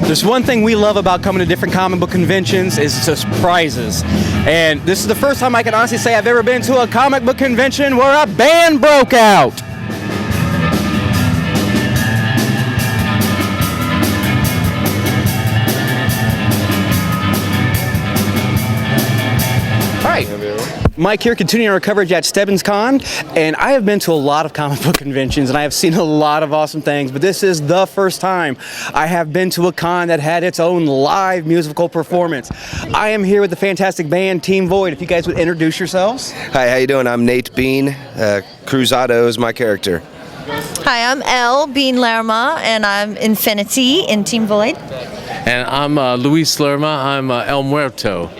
There's one thing we love about coming to different comic book conventions is surprises. And this is the first time I can honestly say I've ever been to a comic book convention where a band broke out. Mike here, continuing our coverage at Stebbins Con, and I have been to a lot of comic book conventions and I have seen a lot of awesome things, but this is the first time I have been to a con that had its own live musical performance. I am here with the fantastic band Team Void. If you guys would introduce yourselves. Hi, how you doing? I'm Nate Bean. Cruzado is my character. Hi, I'm Elle Bean Lerma, and I'm Infinity in Team Void. And I'm Luis Lerma. I'm El Muerto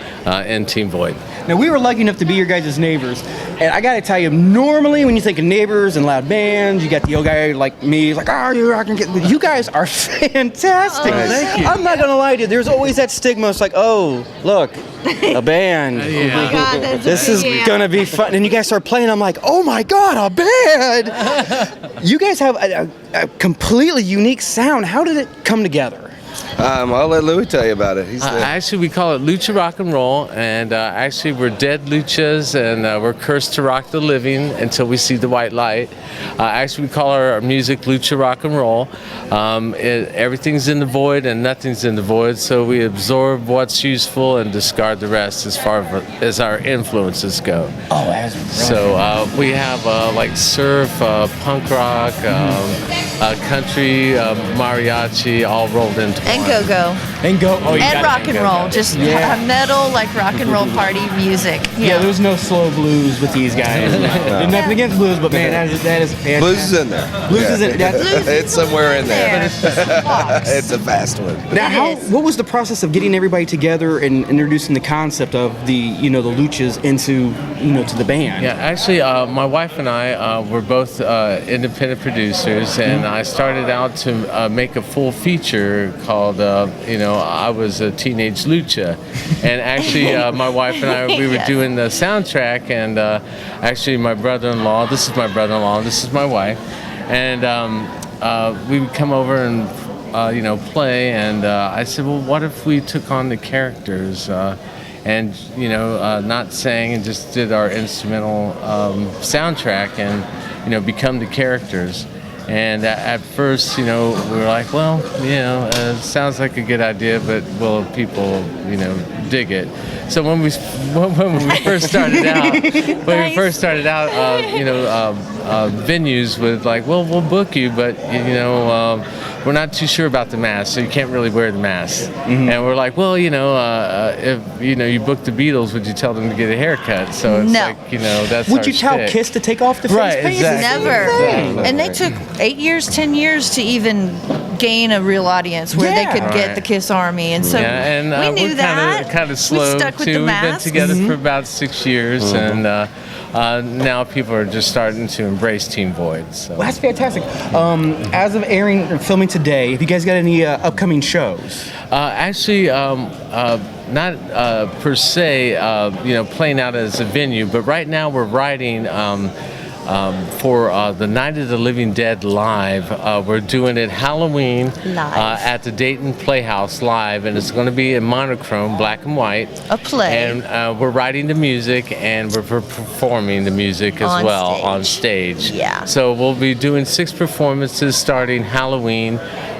in Team Void. Now, we were lucky enough to be your guys' neighbors, and I gotta tell you, normally when you think of neighbors and loud bands, you got the old guy like me, like, oh, you guys are fantastic. Oh, thank you. I'm not gonna lie to you, there's always that stigma. It's like, oh, look, a band. Yeah. God, that's This is gonna be fun. And you guys start playing, I'm like, oh my God, a band! You guys have a completely unique sound. How did it come together? I'll let Louis tell you about it. Actually, we call it Lucha Rock and Roll, and actually we're dead luchas, and we're cursed to rock the living until we see the white light. Actually, we call our music Lucha Rock and Roll. Everything's in the void and nothing's in the void, so we absorb what's useful and discard the rest as far as our influences go. Oh, that's brilliant. So we have like surf, punk rock, country, mariachi, all rolled into And one. go-go. And go. Oh, you And got rock it. and roll. Just metal, like rock and roll party music. Yeah, there's no slow blues with these guys. There's nothing against blues, but man, that is fantastic. Blues is in there. Blues is in there. It's somewhere in there. It's a fast one. Now, It is. what was the process of getting everybody together and introducing the concept of the luchas into to the band? Yeah, actually, my wife and I were both independent producers, and I started out to make a full feature called, I was a teenage lucha. And actually, my wife and I, we were Yes. doing the soundtrack, and actually my brother-in-law, this is my brother-in-law, this is my wife, and we would come over and, play, and I said, well, what if we took on the characters and, not sang and just did our instrumental soundtrack and, become the characters. And at first, we were like, well, it sounds like a good idea, but will people, dig it? So when we first started out, venues would like, well, we'll book you, but we're not too sure about the mask, so you can't really wear the mask. Mm-hmm. And we're like, well, if you booked the Beatles, would you tell them to get a haircut? So it's like, that's Would our you tell shtick. Kiss to take off the face Right, paint? exactly. Never. Exactly. And they took 10 years to even gain a real audience where they could get Right. the Kiss Army. And so Yeah, and we knew we're that. kind of slow we stuck with too. the We've been mask. together for about 6 years, and now people are just starting to embrace Team Void. So. Well, that's fantastic. As of airing or filming today, have you guys got any upcoming shows? Actually, not per se, playing out as a venue, but right now we're writing for the Night of the Living Dead live. We're doing it Halloween Live. at the Dayton Playhouse live, and it's going to be in monochrome, black and white. A play. And we're writing the music, and we're performing the music as well on stage. Yeah. So we'll be doing 6 performances starting Halloween.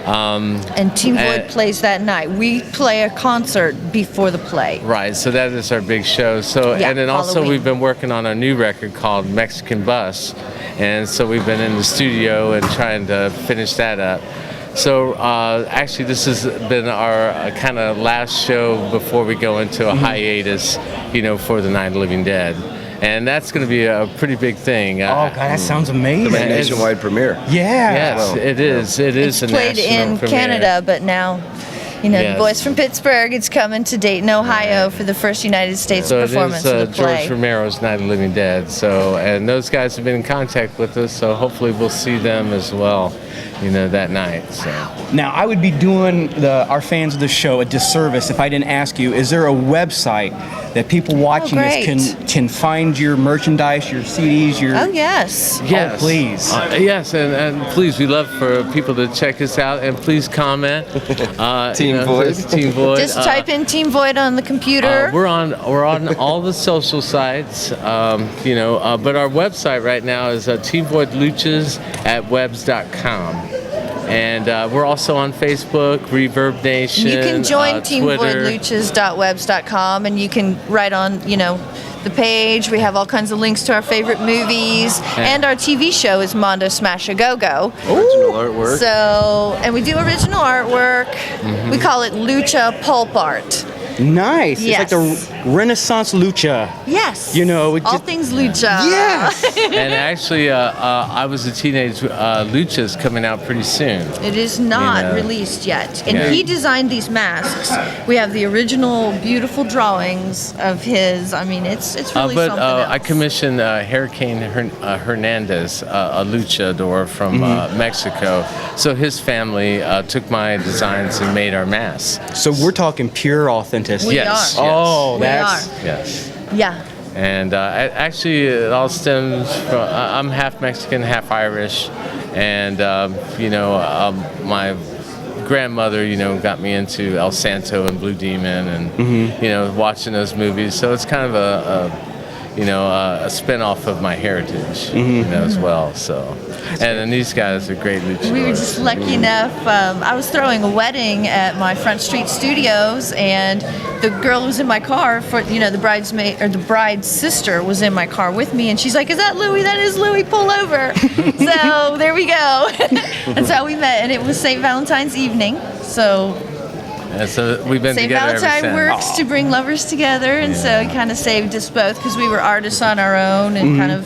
And Team Void plays that night. We play a concert before the play. Right, so that is our big show. So, Yeah, and then also Halloween. we've been working on our new record called Mexican Bus, and so we've been in the studio and trying to finish that up. So actually, this has been our kind of last show before we go into a hiatus, for the Night of the Living Dead. And that's going to be a pretty big thing. Oh, God, that sounds amazing. The nationwide premiere. Yeah. Yes, it is. It is It's a played national in premiere. Canada, but now, the Yes. boys from Pittsburgh, it's coming to Dayton, Ohio for the first United States So performance it is of the play. George Romero's Night of the Living Dead. So, and those guys have been in contact with us, so hopefully we'll see them as well. that night. So. Now, I would be doing our fans of the show a disservice if I didn't ask you, is there a website that people watching this can find your merchandise, your CDs, your... Oh, yes. Yes. Oh, please. Yes, and please, we love for people to check us out, and please comment. Team Void. Team Void. Just type in Team Void on the computer. We're on all the social sites, but our website right now is teamvoidluchas@webs.com. And we're also on Facebook, Reverb Nation. You can join Twitter. teamvoidluchas.webs.com, and you can write on, the page. We have all kinds of links to our favorite movies, and our TV show is Mondo Smash a Go-Go. Original artwork. So, and we do original artwork. We call it Lucha Pulp Art. Nice. Yes. It's like the Renaissance lucha. Yes. All things lucha. Yes. And actually, I Was a Teenage Lucha's coming out pretty soon. It is not released yet. And Yeah. he designed these masks. We have the original beautiful drawings of his. I mean, it's really But something else. I commissioned Hurricane Hernandez, a luchador from Mexico. So his family took my designs and made our masks. So we're talking pure authenticity. We Yes. are. Oh, We that's... are. Yes. Yeah. And actually, it all stems from I'm half Mexican, half Irish, and my grandmother, got me into El Santo and Blue Demon, and watching those movies. So it's kind of a spin-off of my heritage, as well. So, and then these guys are great luchadors. We were just lucky enough. I was throwing a wedding at my Front Street Studios, and the girl who was in my car for the bridesmaid or the bride's sister was in my car with me, and she's like, "Is that Louie? That is Louie. Pull over." So there we go. That's how we met, and it was St. Valentine's evening. So. And so we've been St. together Valentine ever works since. to bring lovers together, and so it kind of saved us both because we were artists on our own and kind of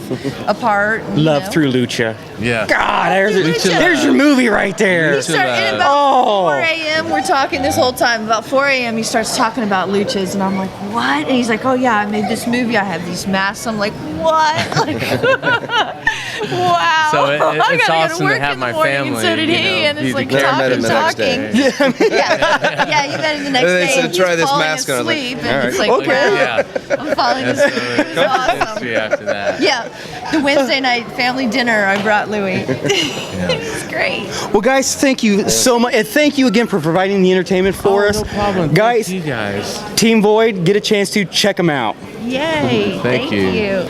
apart. and, Love through lucha. Yeah. God, Lucha. there's your movie right there. He started at about 4 a.m. We're talking this whole time. About 4 a.m. he starts talking about luchas, and I'm like, "What?" And he's like, "Oh yeah, I made this movie. I have these masks." I'm like, "What?" Wow. So I it's gotta go to awesome to work have in the my morning, family, and so did he. And be it's like together. I met him the next talking. day. Yeah, you met him the next They day. said, and "Try he's this falling mask on." I was like, asleep, "All and right." it's like, Okay. wow, Yeah. I'm falling asleep. It's awesome. History after that. Yeah, the Wednesday night family dinner, I brought Louie. It's great. Well, guys, thank you so much. And thank you again for providing the entertainment for us. No problem. Guys, Thank you guys. Team Void, get a chance to check them out. Yay. Thank you. you.